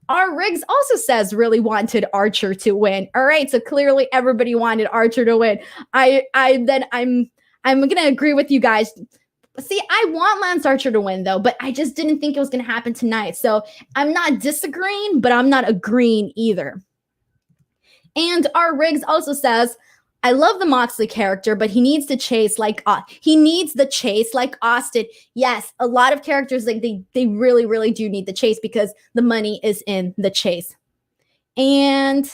R. Riggs also says really wanted Archer to win. All right, so clearly everybody wanted Archer to win. I'm gonna agree with you guys. See, I want Lance Archer to win, though, but I just didn't think it was going to happen tonight. So I'm not disagreeing, but I'm not agreeing either. And R. Riggs also says, I love the Moxley character, but he needs to chase like the chase like Austin. Yes, a lot of characters, like they really, really do need the chase because the money is in the chase. And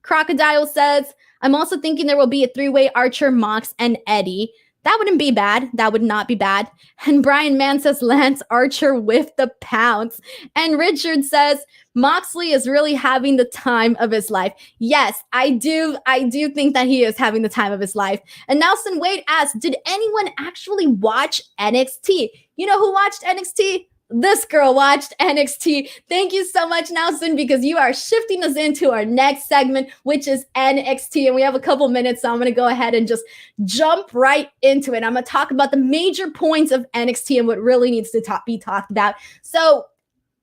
Crocodile says, I'm also thinking there will be a three-way Archer, Mox, and Eddie. That wouldn't be bad. That would not be bad. And Brian Mann says Lance Archer with the pounce. And Richard says Moxley is really having the time of his life. Yes, I do think that he is having the time of his life. And Nelson Wade asks, did anyone actually watch NXT? You know who watched NXT? This girl watched NXT. Thank you so much, Nelson, because you are shifting us into our next segment, which is NXT. And we have a couple minutes, so I'm going to go ahead and just jump right into it. I'm going to talk about the major points of NXT and what really needs to be talked about. So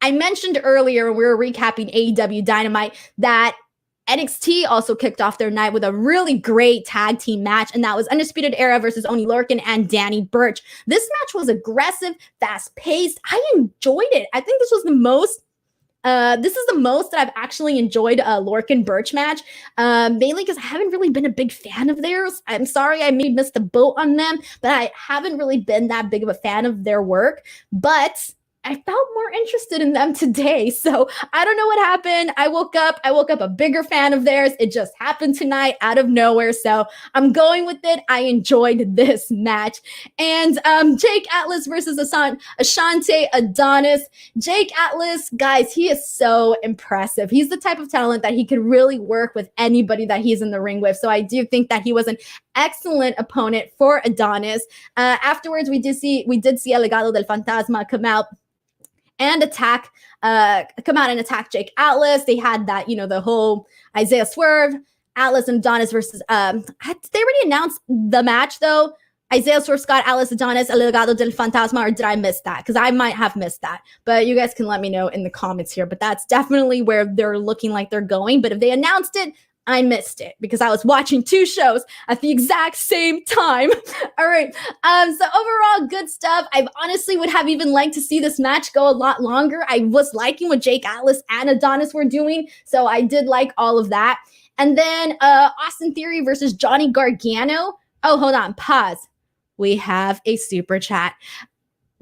I mentioned earlier, when we were recapping AEW Dynamite, that NXT also kicked off their night with a really great tag team match, and that was Undisputed Era versus Oney Lorcan and Danny Burch. This match was aggressive, fast-paced. I enjoyed it. I think this is the most that I've actually enjoyed a Lorcan Burch match, mainly because I haven't really been a big fan of theirs. I'm sorry I maybe missed the boat on them, but I haven't really been that big of a fan of their work. But I felt more interested in them today. So I don't know what happened. I woke up a bigger fan of theirs. It just happened tonight out of nowhere. So I'm going with it. I enjoyed this match. And Jake Atlas versus Ashante Adonis. Jake Atlas, guys, he is so impressive. He's the type of talent that he could really work with anybody that he's in the ring with. So I do think that he was an excellent opponent for Adonis. Afterwards, we did see El Legado del Fantasma come out and attack Jake Atlas. They had that, the whole Isaiah Swerve, Atlas and Adonis versus, they already announced the match though. Isaiah Swerve, Scott, Atlas, Adonis, El Legado del Fantasma, or did I miss that? Because I might have missed that. But you guys can let me know in the comments here. But that's definitely where they're looking like they're going. But if they announced it, I missed it because I was watching two shows at the exact same time. All right. So overall, good stuff. I honestly would have even liked to see this match go a lot longer. I was liking what Jake Atlas and Adonis were doing. So I did like all of that. And then Austin Theory versus Johnny Gargano. Oh, hold on. Pause. We have a super chat.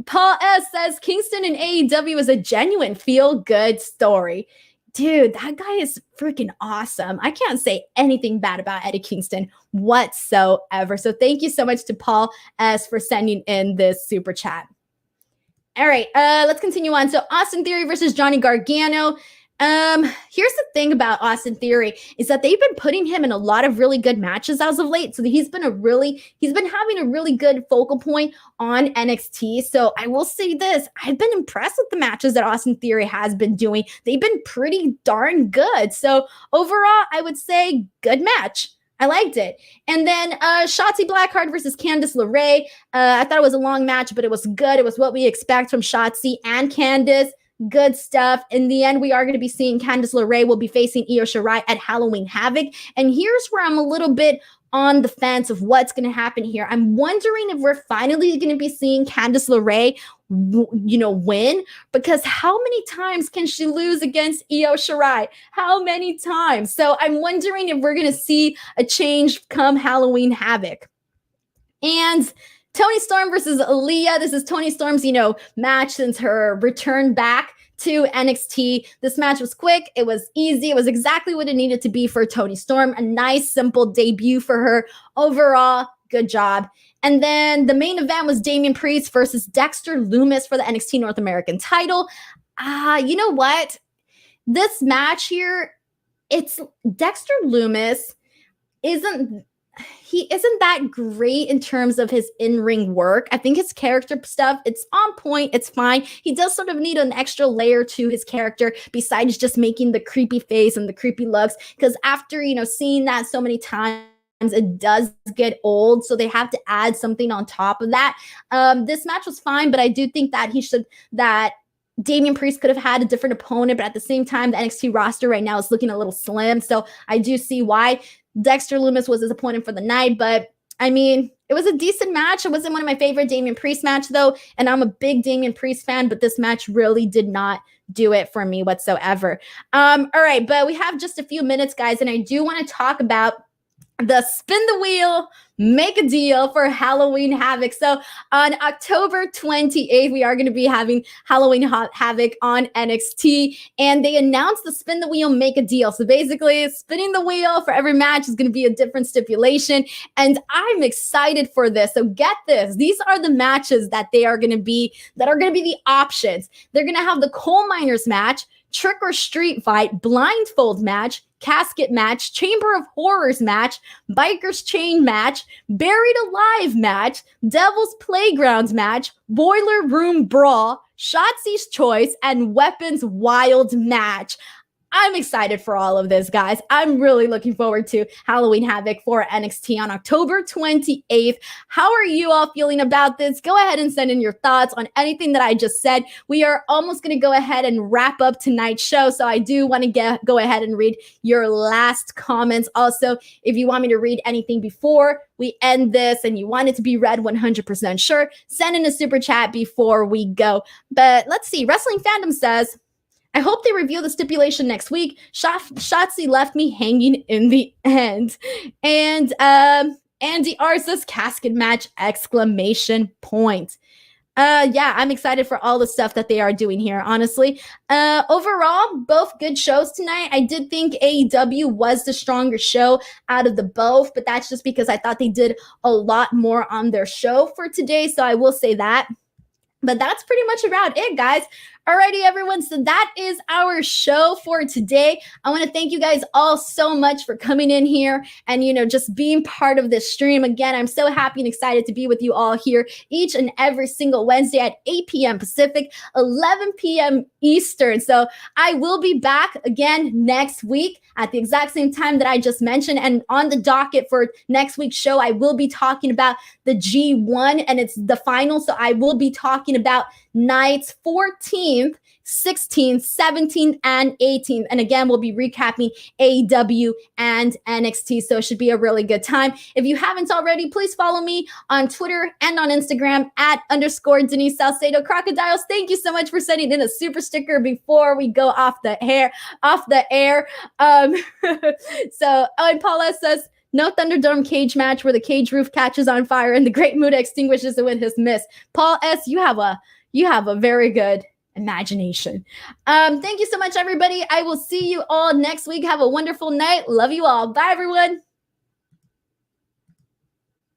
Paul S. says Kingston and AEW is a genuine feel-good story. Dude, that guy is freaking awesome. I can't say anything bad about Eddie Kingston whatsoever. So thank you so much to Paul S. for sending in this super chat. All right, let's continue on. So Austin Theory versus Johnny Gargano. Here's the thing about Austin Theory is that they've been putting him in a lot of really good matches as of late. So he's been having a really good focal point on NXT. So I will say this, I've been impressed with the matches that Austin Theory has been doing. They've been pretty darn good. So overall, I would say good match. I liked it. And then Shotzi Blackheart versus Candice LeRae. I thought it was a long match, but it was good. It was what we expect from Shotzi and Candice. Good stuff. In the end, we are going to be seeing Candice LeRae will be facing Io Shirai at Halloween Havoc. And here's where I'm a little bit on the fence of what's going to happen here. I'm wondering if we're finally going to be seeing Candice LeRae, win, because how many times can she lose against Io Shirai? How many times? So I'm wondering if we're going to see a change come Halloween Havoc. And Toni Storm versus Aaliyah. This is Toni Storm's, match since her return back to NXT. This match was quick. It was easy. It was exactly what it needed to be for Toni Storm. A nice, simple debut for her. Overall, good job. And then the main event was Damian Priest versus Dexter Lumis for the NXT North American title. You know what? This match here, it's Dexter Lumis isn't that great in terms of his in-ring work. I think his character stuff, it's on point. It's fine. He does sort of need an extra layer to his character besides just making the creepy face and the creepy looks. Because after, seeing that so many times, it does get old. So they have to add something on top of that. This match was fine, but I do think that Damian Priest could have had a different opponent, but at the same time, the NXT roster right now is looking a little slim. So I do see why Dexter Lumis was his opponent for the night, but I mean, it was a decent match. It wasn't one of my favorite Damian Priest match though, and I'm a big Damian Priest fan, but this match really did not do it for me whatsoever. All right, but we have just a few minutes, guys, and I do want to talk about the spin the wheel, make a deal for Halloween Havoc. So on October 28th, we are going to be having Halloween Havoc on NXT, and they announced the spin the wheel, make a deal. So basically, spinning the wheel for every match is going to be a different stipulation, and I'm excited for this. So get this. These are the matches that are going to be the options. They're going to have the coal miners match, trick or street fight, blindfold match, casket match, chamber of horrors match, bikers chain match, buried alive match, devil's playgrounds match, boiler room brawl, Shotzi's choice, and weapons wild match. I'm excited for all of this, guys. I'm really looking forward to Halloween Havoc for NXT on October 28th. How are you all feeling about this? Go ahead and send in your thoughts on anything that I just said. We are almost going to go ahead and wrap up tonight's show, so I do want to go ahead and read your last comments. Also, if you want me to read anything before we end this and you want it to be read 100% sure, send in a super chat before we go. But let's see. Wrestling Fandom says, I hope they reveal the stipulation next week. Schatzy left me hanging in the end. And Andy R says casket match, exclamation point. Yeah, I'm excited for all the stuff that they are doing here, honestly. Overall, both good shows tonight. I did think AEW was the stronger show out of the both, but that's just because I thought they did a lot more on their show for today, so I will say that. But that's pretty much about it, guys. Alrighty, everyone. So that is our show for today. I want to thank you guys all so much for coming in here and, just being part of this stream. Again, I'm so happy and excited to be with you all here each and every single Wednesday at 8 p.m. Pacific, 11 p.m. Eastern. So I will be back again next week at the exact same time that I just mentioned. And on the docket for next week's show, I will be talking about the G1, and it's the final. So I will be talking about nights 14th, 16th, 17th, and 18th. And again, we'll be recapping AEW and NXT. So it should be a really good time. If you haven't already, please follow me on Twitter and on Instagram at _Denise Salcedo. Crocodiles, thank you so much for sending in a super sticker before we go off the air. And Paula says, no Thunderdome cage match where the cage roof catches on fire and the Great Muta extinguishes it with his mist. Paul S., you have a very good imagination. Thank you so much, everybody. I will see you all next week. Have a wonderful night. Love you all. Bye, everyone.